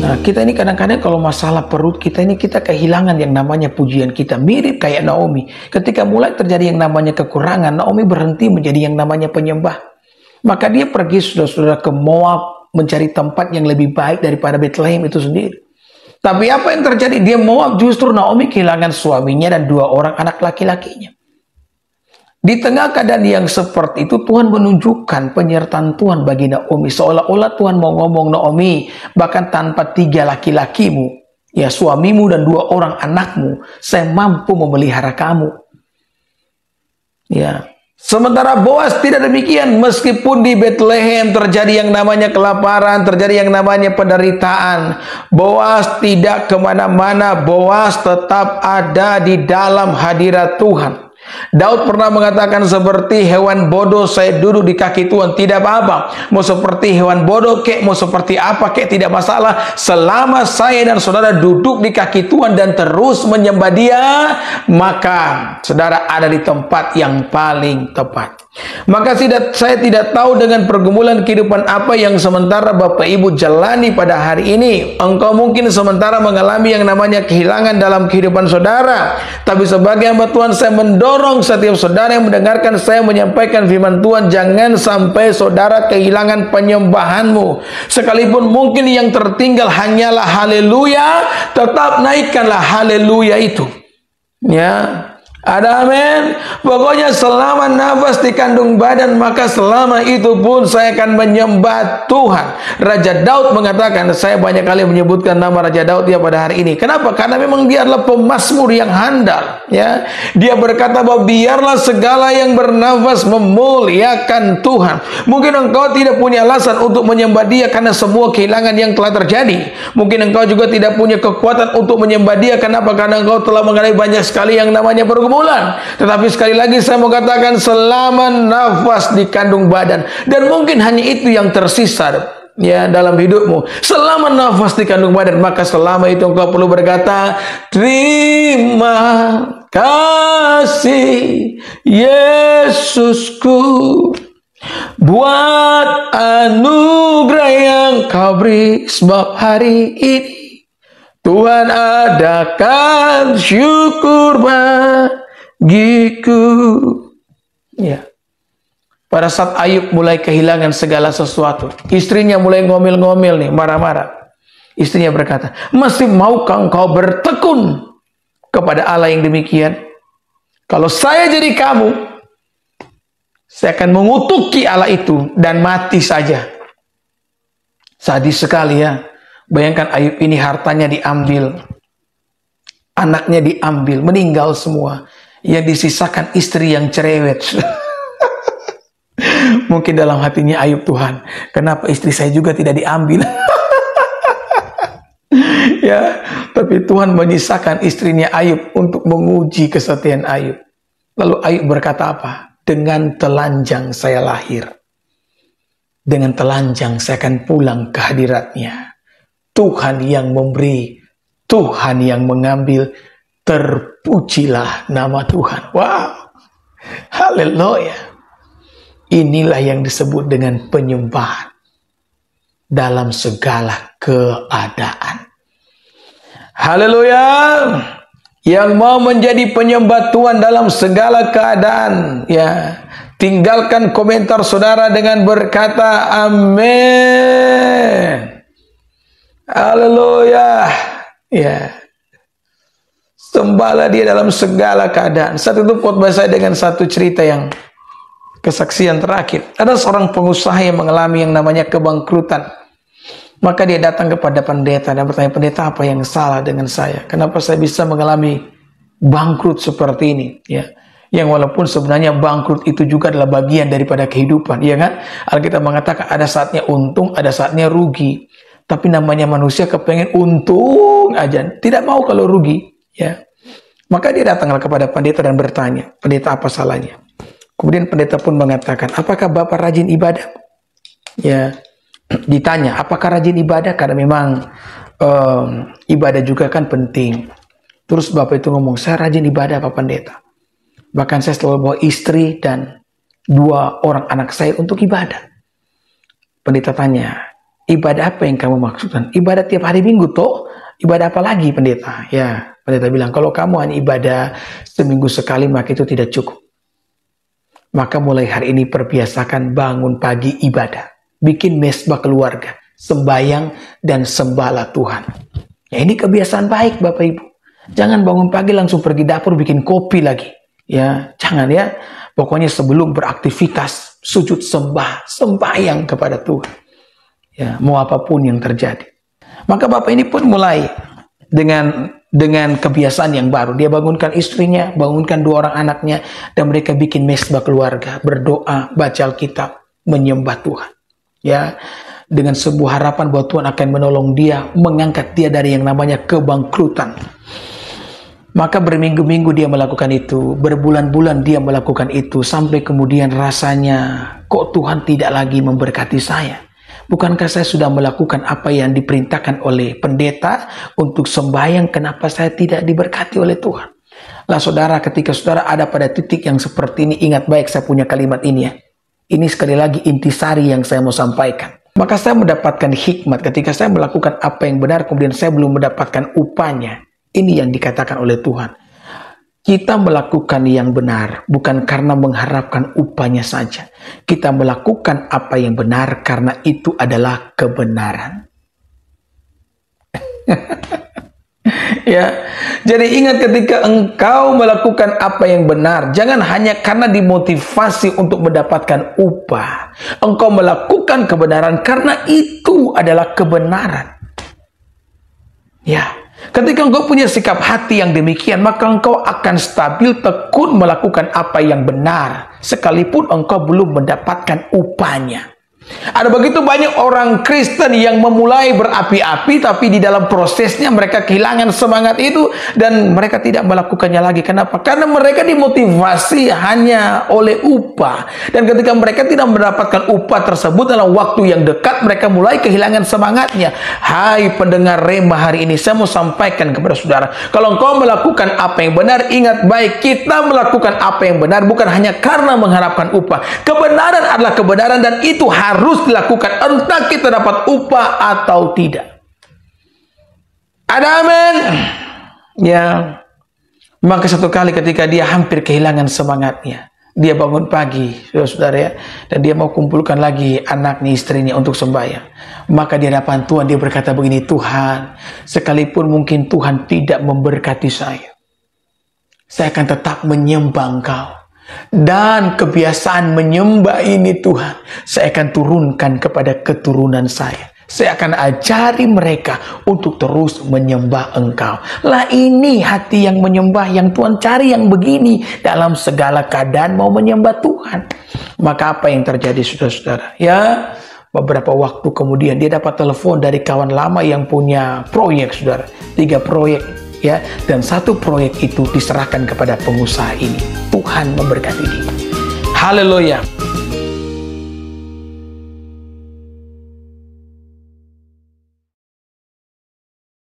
Nah, kita ini kadang-kadang kalau masalah perut kita ini kita kehilangan yang namanya pujian kita. Mirip kayak Naomi. Ketika mulai terjadi yang namanya kekurangan, Naomi berhenti menjadi yang namanya penyembah. Maka dia pergi saudara-saudara ke Moab mencari tempat yang lebih baik daripada Bethlehem itu sendiri. Tapi apa yang terjadi? Dia Moab justru Naomi kehilangan suaminya dan 2 orang anak laki-lakinya. Di tengah keadaan yang seperti itu, Tuhan menunjukkan penyertaan Tuhan bagi Naomi. Seolah-olah Tuhan mau ngomong, Naomi, bahkan tanpa 3 laki-lakimu, ya suamimu dan 2 orang anakmu, saya mampu memelihara kamu. Ya. Sementara Boas tidak demikian. Meskipun di Bethlehem terjadi yang namanya kelaparan, terjadi yang namanya penderitaan, Boas tidak kemana-mana. Boas tetap ada di dalam hadirat Tuhan. Daud pernah mengatakan, seperti hewan bodoh saya duduk di kaki Tuhan, tidak apa-apa. Mau seperti hewan bodoh kek, mau seperti apa kek, tidak masalah. Selama saya dan saudara duduk di kaki Tuhan dan terus menyembah Dia, maka saudara ada di tempat yang paling tepat. Maka saya tidak tahu dengan pergumulan kehidupan apa yang sementara Bapak Ibu jalani pada hari ini. Engkau mungkin sementara mengalami yang namanya kehilangan dalam kehidupan saudara. Tapi sebagai hamba Tuhan, saya mendorong setiap saudara yang mendengarkan saya menyampaikan firman Tuhan, jangan sampai saudara kehilangan penyembahanmu. Sekalipun mungkin yang tertinggal hanyalah haleluya, tetap naikkanlah haleluya itu. Ya. Ada amin. Pokoknya selama nafas di kandung badan, maka selama itu pun saya akan menyembah Tuhan. Raja Daud mengatakan, saya banyak kali menyebutkan nama Raja Daud ya pada hari ini. Kenapa? Karena memang dia adalah pemazmur yang handal. Ya, dia berkata bahwa biarlah segala yang bernafas memuliakan Tuhan. Mungkin engkau tidak punya alasan untuk menyembah Dia karena semua kehilangan yang telah terjadi. Mungkin engkau juga tidak punya kekuatan untuk menyembah Dia. Kenapa? Karena engkau telah mengalami banyak sekali yang namanya pergumulan. Tetapi sekali lagi saya mau katakan, selama nafas di kandung badan, dan mungkin hanya itu yang tersisa ya dalam hidupmu, selama nafas di kandung badan, maka selama itu engkau perlu berkata, terima kasih Yesusku buat anugerah yang kau beri, sebab hari ini Tuhan adakan syukur bagiku. Ya. Pada saat Ayub mulai kehilangan segala sesuatu, istrinya mulai ngomel-ngomel nih, marah-marah. Istrinya berkata, masih maukah engkau bertekun kepada Allah yang demikian? Kalau saya jadi kamu, saya akan mengutuki Allah itu dan mati saja. Sadis sekali ya. Bayangkan Ayub ini hartanya diambil, anaknya diambil, meninggal semua. Yang disisakan istri yang cerewet. Mungkin dalam hatinya Ayub, Tuhan, kenapa istri saya juga tidak diambil? Ya, tapi Tuhan menyisakan istrinya Ayub untuk menguji kesetiaan Ayub. Lalu Ayub berkata apa? Dengan telanjang saya lahir, dengan telanjang saya akan pulang ke hadirat-Nya. Tuhan yang memberi, Tuhan yang mengambil, terpujilah nama Tuhan. Wow, haleluya. Inilah yang disebut dengan penyembahan dalam segala keadaan. Haleluya. Yang mau menjadi penyembah Tuhan dalam segala keadaan, ya, tinggalkan komentar saudara dengan berkata amin. Haleluya. Ya. Sembahlah Dia dalam segala keadaan. Saat itu khotbah saya dengan satu cerita yang kesaksian terakhir. Ada seorang pengusaha yang mengalami yang namanya kebangkrutan. Maka dia datang kepada pendeta dan bertanya, pendeta, apa yang salah dengan saya? Kenapa saya bisa mengalami bangkrut seperti ini? Ya. Yang walaupun sebenarnya bangkrut itu juga adalah bagian daripada kehidupan, ya kan? Alkitab mengatakan ada saatnya untung, ada saatnya rugi. Tapi namanya manusia kepengen untung aja, tidak mau kalau rugi, ya. Maka dia datanglah kepada pendeta dan bertanya, pendeta, apa salahnya? Kemudian pendeta pun mengatakan, apakah Bapak rajin ibadah? Ya, ditanya, apakah rajin ibadah? Karena memang ibadah juga kan penting. Terus Bapak itu ngomong, saya rajin ibadah Pak Pendeta. Bahkan saya selalu bawa istri dan 2 orang anak saya untuk ibadah. Pendeta tanya, Ibadah apa yang kamu maksudkan? Ibadah tiap hari Minggu toh? Ibadah apa lagi pendeta? Ya, pendeta bilang, kalau kamu hanya ibadah seminggu sekali, maka itu tidak cukup. Maka mulai hari ini perbiasakan bangun pagi ibadah. Bikin mesbah keluarga. Sembayang dan sembahlah Tuhan. Ya, ini kebiasaan baik Bapak Ibu. Jangan bangun pagi langsung pergi dapur bikin kopi lagi. Ya, jangan ya. Pokoknya sebelum beraktivitas, sujud sembahyang kepada Tuhan. Ya, mau apapun yang terjadi. Maka Bapak ini pun mulai dengan kebiasaan yang baru. Dia bangunkan istrinya, bangunkan 2 orang anaknya, dan mereka bikin mesbah keluarga, berdoa, baca Alkitab, menyembah Tuhan. Ya, dengan sebuah harapan bahwa Tuhan akan menolong dia, mengangkat dia dari yang namanya kebangkrutan. Maka berminggu-minggu dia melakukan itu, berbulan-bulan dia melakukan itu, sampai kemudian rasanya, kok Tuhan tidak lagi memberkati saya? Bukankah saya sudah melakukan apa yang diperintahkan oleh pendeta untuk sembahyang, kenapa saya tidak diberkati oleh Tuhan? Lah saudara, ketika saudara ada pada titik yang seperti ini, ingat baik saya punya kalimat ini ya. Ini sekali lagi intisari yang saya mau sampaikan. Maka saya mendapatkan hikmat ketika saya melakukan apa yang benar, kemudian saya belum mendapatkan upahnya. Ini yang dikatakan oleh Tuhan. Kita melakukan yang benar bukan karena mengharapkan upahnya saja. Kita melakukan apa yang benar karena itu adalah kebenaran. Ya, jadi ingat ketika engkau melakukan apa yang benar, jangan hanya karena dimotivasi untuk mendapatkan upah. Engkau melakukan kebenaran karena itu adalah kebenaran. Ya. Ketika engkau punya sikap hati yang demikian, maka engkau akan stabil tekun melakukan apa yang benar, sekalipun engkau belum mendapatkan upahnya. Ada begitu banyak orang Kristen yang memulai berapi-api, tapi di dalam prosesnya mereka kehilangan semangat itu dan mereka tidak melakukannya lagi. Kenapa? Karena mereka dimotivasi hanya oleh upah. Dan ketika mereka tidak mendapatkan upah tersebut dalam waktu yang dekat, mereka mulai kehilangan semangatnya. Hai pendengar Rema hari ini, saya mau sampaikan kepada saudara, kalau engkau melakukan apa yang benar, ingat baik, kita melakukan apa yang benar bukan hanya karena mengharapkan upah. Kebenaran adalah kebenaran dan itu harus dilakukan entah kita dapat upah atau tidak. Ada amin. Ya. Maka satu kali ketika dia hampir kehilangan semangatnya, dia bangun pagi, saudara ya, dan dia mau kumpulkan lagi anaknya, istrinya untuk sembahyang. Maka di hadapan Tuhan dia berkata begini, Tuhan, sekalipun mungkin Tuhan tidak memberkati saya akan tetap menyembah Engkau. Dan kebiasaan menyembah ini Tuhan, saya akan turunkan kepada keturunan saya. Saya akan ajari mereka untuk terus menyembah Engkau. Lah ini hati yang menyembah, yang Tuhan cari yang begini. Dalam segala keadaan mau menyembah Tuhan. Maka apa yang terjadi saudara-saudara? Ya, beberapa waktu kemudian dia dapat telepon dari kawan lama yang punya proyek, saudara. 3 proyek. Ya, dan 1 proyek itu diserahkan kepada pengusaha ini. Tuhan memberkati dia. Haleluya.